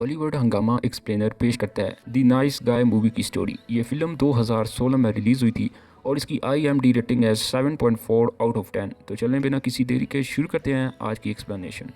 बॉलीवुड हंगामा एक्सप्लेनर पेश करता है दी नाइस गाय मूवी की स्टोरी। ये फिल्म 2016 में रिलीज़ हुई थी और इसकी IMDb रेटिंग है 7.4 आउट ऑफ 10। तो चलें बिना किसी देरी के शुरू करते हैं आज की एक्सप्लेनेशन।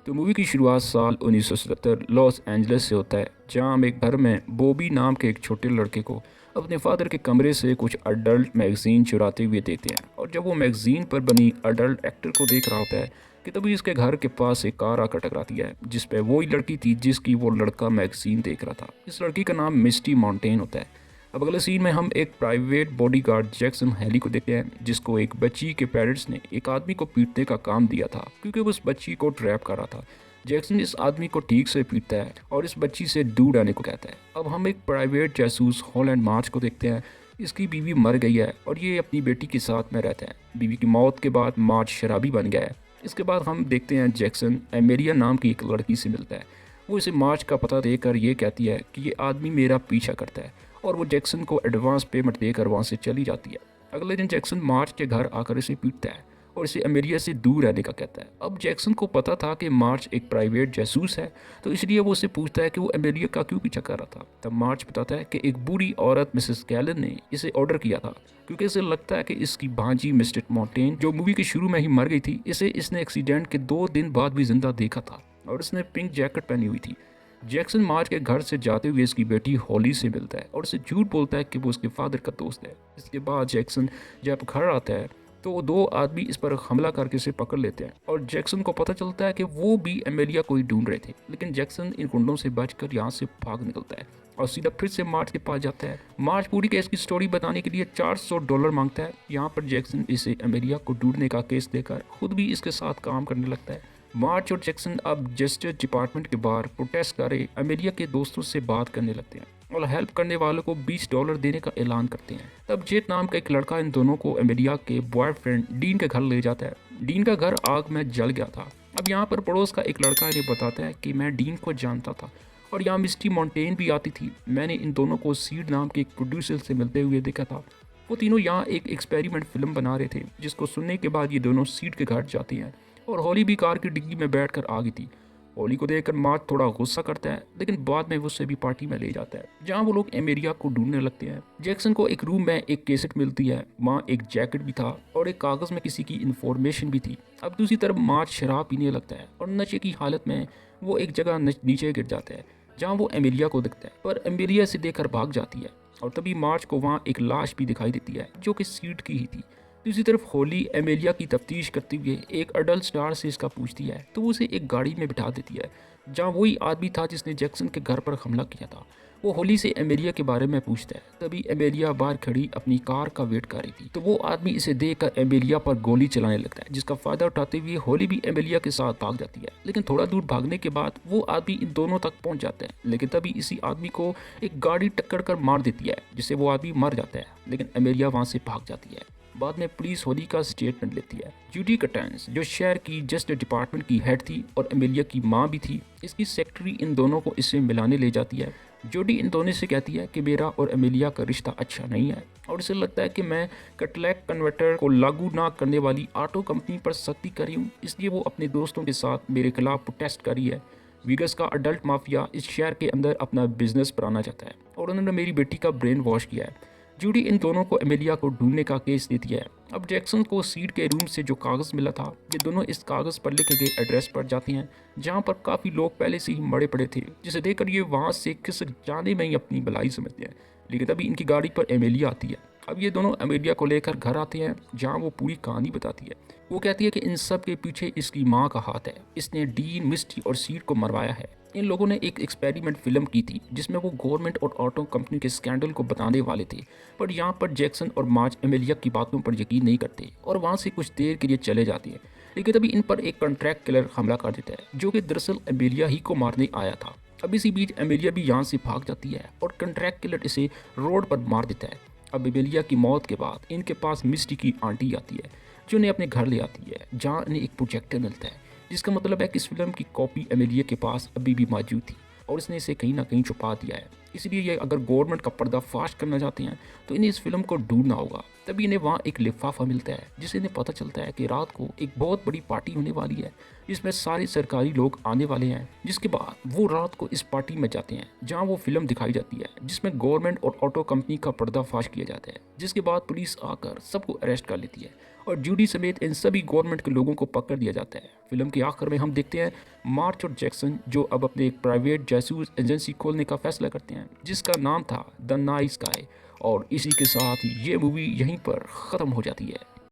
तो मूवी की शुरुआत साल 1977 लॉस एंजलिस से होता है, जहां हम एक घर में बॉबी नाम के एक छोटे लड़के को अपने फादर के कमरे से कुछ अडल्ट मैगजीन चुराते हुए देखते हैं। और जब वो मैगजीन पर बनी अडल्ट एक्टर को देख रहा होता है कि तभी इसके घर के पास एक कार आकर टकराती है, जिस पे वही लड़की थी जिसकी वो लड़का मैगजीन देख रहा था। इस लड़की का नाम मिस्टी माउंटेन होता है। अब अगले सीन में हम एक प्राइवेट बॉडीगार्ड जैक्सन हैली को देखते हैं, जिसको एक बच्ची के पेरेंट्स ने एक आदमी को पीटने का काम दिया था क्योंकि वो उस बच्ची को ट्रैप कर रहा था। जैक्सन इस आदमी को ठीक से पीटता है और इस बच्ची से दूर रहने को कहता है। अब हम एक प्राइवेट जासूस हॉलैंड मार्च को देखते हैं। इसकी बीवी मर गई है और ये अपनी बेटी के साथ में रहता है। बीवी की मौत के बाद मार्च शराबी बन गया है। इसके बाद हम देखते हैं जैक्सन एमेरिया नाम की एक लड़की से मिलता है। वो इसे मार्च का पता देकर ये कहती है कि ये आदमी मेरा पीछा करता है और वो जैक्सन को एडवांस पेमेंट देकर वहाँ से चली जाती है। अगले दिन जैक्सन मार्च के घर आकर इसे पीटता है और इसे अमेरिया से दूर रहने का कहता है। अब जैक्सन को पता था कि मार्च एक प्राइवेट जासूस है, तो इसलिए वो उसे पूछता है कि वो अमेरिया का क्यों पीछा कर रहा था। तब मार्च बताता है कि एक बूढ़ी औरत मिसेस गैलन ने इसे ऑर्डर किया था क्योंकि इसे लगता है कि इसकी भांजी मिस्टर माउंटेन जो मूवी के शुरू में ही मर गई थी, इसे इसने एक्सीडेंट के 2 दिन बाद भी जिंदा देखा था और इसने पिंक जैकेट पहनी हुई थी। जैक्सन मार्च के घर से जाते हुए इसकी बेटी हॉली से मिलता है और उसे झूठ बोलता है कि वो उसके फादर का दोस्त है। इसके बाद जैक्सन जब घर आता है तो वो 2 आदमी इस पर हमला करके इसे पकड़ लेते हैं और जैक्सन को पता चलता है कि वो भी एमेलिया को ही ढूंढ रहे थे। लेकिन जैक्सन इन गुंडों से बचकर यहाँ से भाग निकलता है और सीधा फिर से मार्च के पास जाता है। मार्च पूरी केस की स्टोरी बताने के लिए $400 मांगता है। यहाँ पर जैक्सन इसे एमेलिया को ढूंढने का केस देकर खुद भी इसके साथ काम करने लगता है। मार्च और जैक्सन अब जस्टिस डिपार्टमेंट के बाहर प्रोटेस्ट कर रहे अमेरिया के दोस्तों से बात करने लगते हैं और हेल्प करने वालों को $20 देने का ऐलान करते हैं। तब जेट नाम का एक लड़का इन दोनों को अमेरिया के बॉयफ्रेंड डीन के घर ले जाता है। डीन का घर आग में जल गया था। अब यहाँ पर पड़ोस का एक लड़का इन्हें बताता है कि मैं डीन को जानता था और यहाँ मिस्टी माउंटेन भी आती थी। मैंने इन दोनों को सीड नाम के एक प्रोड्यूसर से मिलते हुए देखा था। वो तीनों यहाँ एक एक्सपेरिमेंट फिल्म बना रहे थे, जिसको सुनने के बाद ये दोनों सीड के घर जाते हैं और हॉली भी कार की डिग्गी में बैठकर आ गई थी। हॉली को देखकर मार्च थोड़ा गुस्सा करता है, लेकिन बाद में वो उसे भी पार्टी में ले जाता है जहां वो लोग एमेरिया को ढूंढने लगते हैं। जैक्सन को एक रूम में एक कैसेट मिलती है, वहाँ एक जैकेट भी था और एक कागज में किसी की इन्फॉर्मेशन भी थी। अब दूसरी तरफ मार्च शराब पीने लगता है और नशे की हालत में वो एक जगह नीचे गिर जाता है जहाँ वो एमेलिया को दिखता है, पर एमेलिया से देखकर भाग जाती है और तभी मार्च को वहाँ एक लाश भी दिखाई देती है जो कि सीड की ही थी। दूसरी तरफ होली एमेलिया की तफ्तीश करते हुए एक अडल्ट स्टार से इसका पूछती है तो वो उसे एक गाड़ी में बिठा देती है जहाँ वही आदमी था जिसने जैक्सन के घर पर हमला किया था। वो होली से एमेलिया के बारे में पूछता है। तभी एमेलिया बाहर खड़ी अपनी कार का वेट कर रही थी, तो वो आदमी इसे देखकर एमेलिया पर गोली चलाने लगता है, जिसका फायदा उठाते हुए होली भी एमेलिया के साथ भाग जाती है। लेकिन थोड़ा दूर भागने के बाद वो आदमी इन दोनों तक पहुंच जाता है, लेकिन तभी इसी आदमी को एक गाड़ी टक्कर कर मार देती है, जिससे वो आदमी मर जाता है। लेकिन एमेलिया वहाँ से भाग जाती है। बाद में पुलिस होली का स्टेटमेंट लेती है। जूडी कटन्स जो शहर की जस्टिस डिपार्टमेंट की हेड थी और एमेलिया की माँ भी थी, इसकी सेक्रेटरी इन दोनों को इससे मिलाने ले जाती है। जूडी इन दोनों से कहती है कि मेरा और एमेलिया का रिश्ता अच्छा नहीं है और इसे लगता है कि मैं कटलैक कन्वर्टर को लागू ना करने वाली ऑटो कंपनी पर सख्ती करी हूँ, इसलिए वो अपने दोस्तों के साथ मेरे खिलाफ प्रोटेस्ट करी है। वीगस का अडल्ट माफिया इस शहर के अंदर अपना बिजनेस बढ़ाना चाहता है और उन्होंने मेरी बेटी का ब्रेन वॉश किया है। जूडी इन दोनों को एमेलिया को ढूंढने का केस देती है। अब जैक्सन को सीड के रूम से जो कागज़ मिला था, ये दोनों इस कागज़ पर लिखे गए एड्रेस पर जाते हैं जहां पर काफ़ी लोग पहले से ही मरे पड़े थे, जिसे देखकर ये वहां से खिसक जाने में ही अपनी भलाई समझते हैं। लेकिन तभी इनकी गाड़ी पर एमेलिया आती है। अब ये दोनों एमेलिया को लेकर घर आते हैं जहाँ वो पूरी कहानी बताती है। वो कहती है कि इन सब के पीछे इसकी माँ का हाथ है, इसने डीन, मिस्टी और सीड को मरवाया है। इन लोगों ने एक एक्सपेरिमेंट फिल्म की थी जिसमें वो गवर्नमेंट और ऑटो कंपनी के स्कैंडल को बताने वाले थे, पर यहाँ पर जैक्सन और मार्च एमेलिया की बातों पर यकीन नहीं करते और वहाँ से कुछ देर के लिए चले जाते हैं। लेकिन तभी इन पर एक कॉन्ट्रैक्ट किलर हमला कर देता है जो कि दरअसल एमेलिया ही को मारने आया था। अब इसी बीच एमेलिया भी यहाँ से भाग जाती है और कॉन्ट्रैक्ट किलर इसे रोड पर मार देता है। अब एमेलिया की मौत के बाद इनके पास मिस्टी की आंटी आती है जो इन्हें अपने घर ले आती है जहाँ इन्हें एक प्रोजेक्टर मिलता है, जिसका मतलब है कि इस फिल्म की कॉपी एमेलिया के पास अभी भी मौजूद थी और इसने इसे कहीं ना कहीं छुपा दिया है। इसलिए ये अगर गवर्नमेंट का पर्दाफाश करना चाहते हैं तो इन्हें इस फिल्म को ढूंढना होगा। तभी इन्हें वहाँ एक लिफाफा मिलता है जिससे इन्हें पता चलता है कि रात को एक बहुत बड़ी पार्टी होने वाली है जिसमें सारे सरकारी लोग आने वाले हैं। जिसके बाद वो रात को इस पार्टी में जाते हैं जहाँ वो फिल्म दिखाई जाती है जिसमें गवर्नमेंट और ऑटो कंपनी का पर्दाफाश किया जाता है। जिसके बाद पुलिस आकर सबको अरेस्ट कर लेती है और जूडी समेत इन सभी गवर्नमेंट के लोगों को पकड़ दिया जाता है। फिल्म के आखिर में हम देखते हैं मार्च और जैक्सन जो अब अपने एक प्राइवेट जासूस एजेंसी खोलने का फैसला करते हैं जिसका नाम था द नाइस गाय। और इसी के साथ ये मूवी यहीं पर ख़त्म हो जाती है।